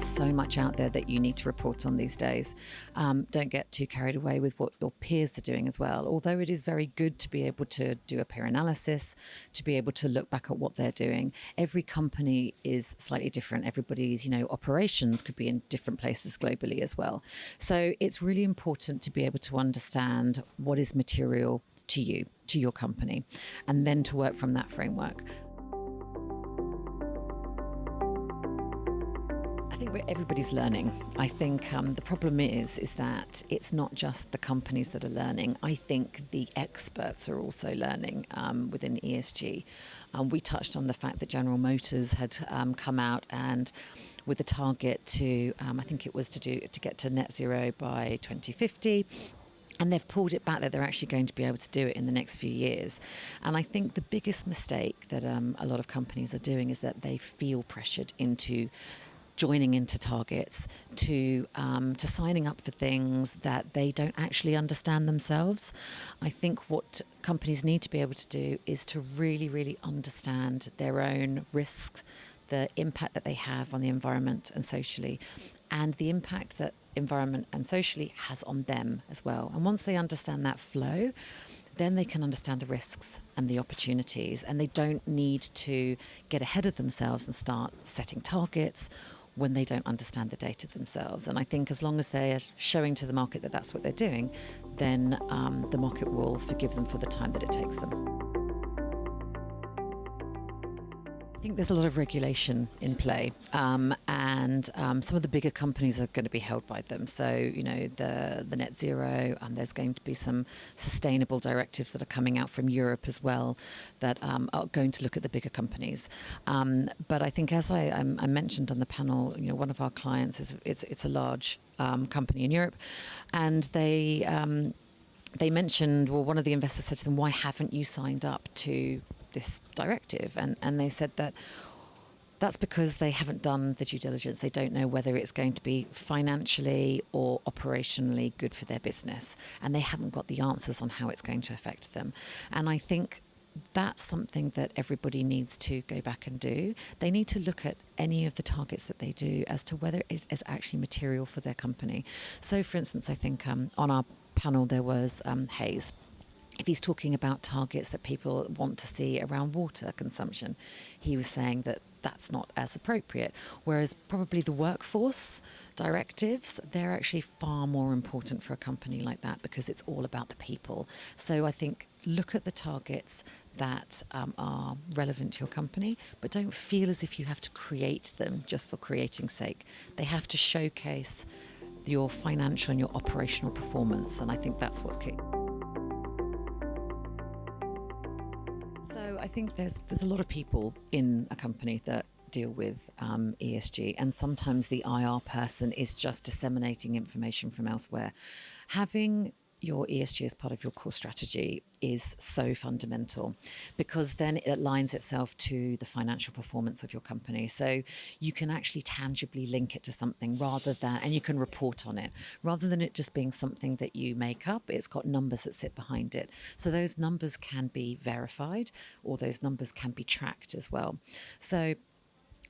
is so much out there that you need to report on these days. Don't get too carried away with what your peers are doing as well. Although it is very good to be able to do a peer analysis, to be able to look back at what they're doing. Every company is slightly different. Everybody's, operations could be in different places globally as well. So it's really important to be able to understand what is material to you, to your company, and then to work from that framework. I think everybody's learning. I think the problem is that it's not just the companies that are learning. I think the experts are also learning within ESG. We touched on the fact that General Motors had come out and with a target to, I think it was to get to net zero by 2050. And they've pulled it back that they're actually going to be able to do it in the next few years. And I think the biggest mistake that a lot of companies are doing is that they feel pressured into joining into targets, to signing up for things that they don't actually understand themselves. I think what companies need to be able to do is to really, really understand their own risks, the impact that they have on the environment and socially, and the impact that environment and socially has on them as well. And once they understand that flow, then they can understand the risks and the opportunities, and they don't need to get ahead of themselves and start setting targets when they don't understand the data themselves. And I think as long as they're showing to the market that that's what they're doing, then the market will forgive them for the time that it takes them. I think there's a lot of regulation in play, and some of the bigger companies are going to be held by them. So, the net zero, there's going to be some sustainable directives that are coming out from Europe as well that are going to look at the bigger companies. But I think, as I mentioned on the panel, one of our clients it's a large company in Europe, and they mentioned, well, one of the investors said to them, why haven't you signed up to this directive? And they said that that's because they haven't done the due diligence. They don't know whether it's going to be financially or operationally good for their business, and they haven't got the answers on how it's going to affect them. And I think that's something that everybody needs to go back and do. They need to look at any of the targets that they do as to whether it is actually material for their company. So, for instance, I think on our panel there was Hayes. If he's talking about targets that people want to see around water consumption, he was saying that that's not as appropriate. Whereas probably the workforce directives, they're actually far more important for a company like that because it's all about the people. So I think look at the targets that are relevant to your company, but don't feel as if you have to create them just for creating's sake. They have to showcase your financial and your operational performance, and I think that's what's key. So I think there's a lot of people in a company that deal with ESG, and sometimes the IR person is just disseminating information from elsewhere. Having your ESG as part of your core strategy is so fundamental, because then it aligns itself to the financial performance of your company. So you can actually tangibly link it to something and you can report on it, rather than it just being something that you make up. It's got numbers that sit behind it. So those numbers can be verified, or those numbers can be tracked as well. So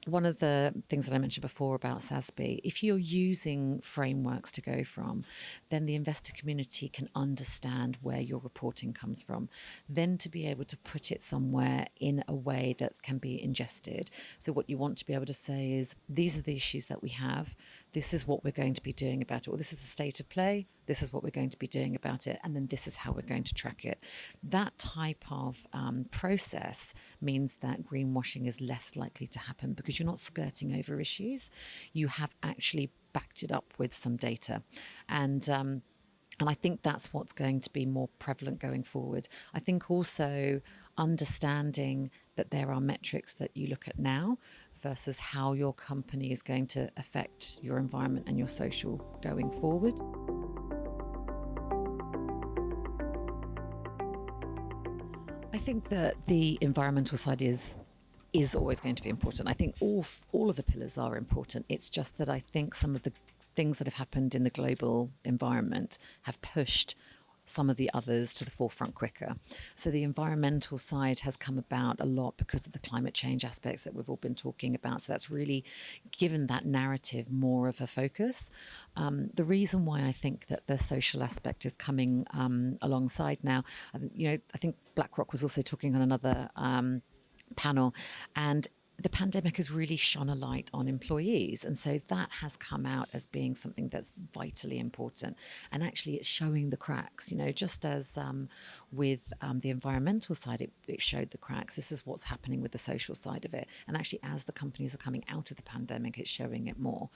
one of the things that I mentioned before about SASB, if you're using frameworks to go from, then the investor community can understand where your reporting comes from. Then to be able to put it somewhere in a way that can be ingested. So what you want to be able to say is, these are the issues that we have. This is what we're going to be doing about it. Or this is the state of play. This is what we're going to be doing about it. And then this is how we're going to track it. That type of process means that greenwashing is less likely to happen, because you're not skirting over issues. You have actually backed it up with some data. And I think that's what's going to be more prevalent going forward. I think also understanding that there are metrics that you look at now versus how your company is going to affect your environment and your social going forward. I think that the environmental side is always going to be important. I think all of the pillars are important. It's just that I think some of the things that have happened in the global environment have pushed some of the others to the forefront quicker. So the environmental side has come about a lot because of the climate change aspects that we've all been talking about. So that's really given that narrative more of a focus. The reason why I think that the social aspect is coming alongside now, I think BlackRock was also talking on another panel, and the pandemic has really shone a light on employees. And so that has come out as being something that's vitally important. And actually, it's showing the cracks, just as with the environmental side, it showed the cracks. This is what's happening with the social side of it. And actually, as the companies are coming out of the pandemic, it's showing it more.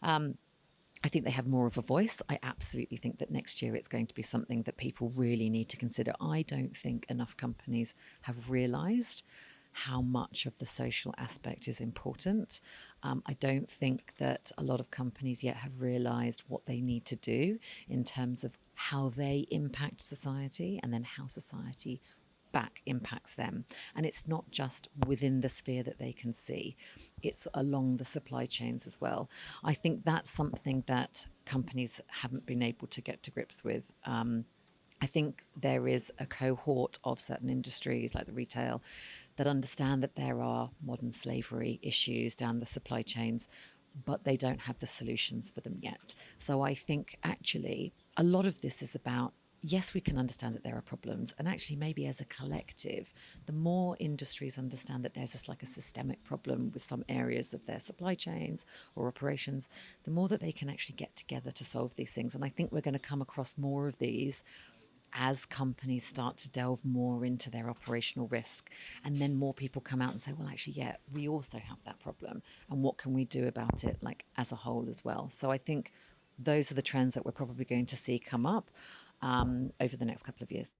I think they have more of a voice. I absolutely think that next year it's going to be something that people really need to consider. I don't think enough companies have realised how much of the social aspect is important. I don't think that a lot of companies yet have realised what they need to do in terms of how they impact society and then how society back impacts them. And it's not just within the sphere that they can see, it's along the supply chains as well. I think that's something that companies haven't been able to get to grips with. I think there is a cohort of certain industries like the retail that understand that there are modern slavery issues down the supply chains, but they don't have the solutions for them yet. So I think actually a lot of this is about, yes, we can understand that there are problems. And actually, maybe as a collective, the more industries understand that there's like a systemic problem with some areas of their supply chains or operations, the more that they can actually get together to solve these things. And I think we're going to come across more of these as companies start to delve more into their operational risk, and then more people come out and say, well, actually, yeah, we also have that problem, and what can we do about it, like as a whole as well. So I think those are the trends that we're probably going to see come up over the next couple of years.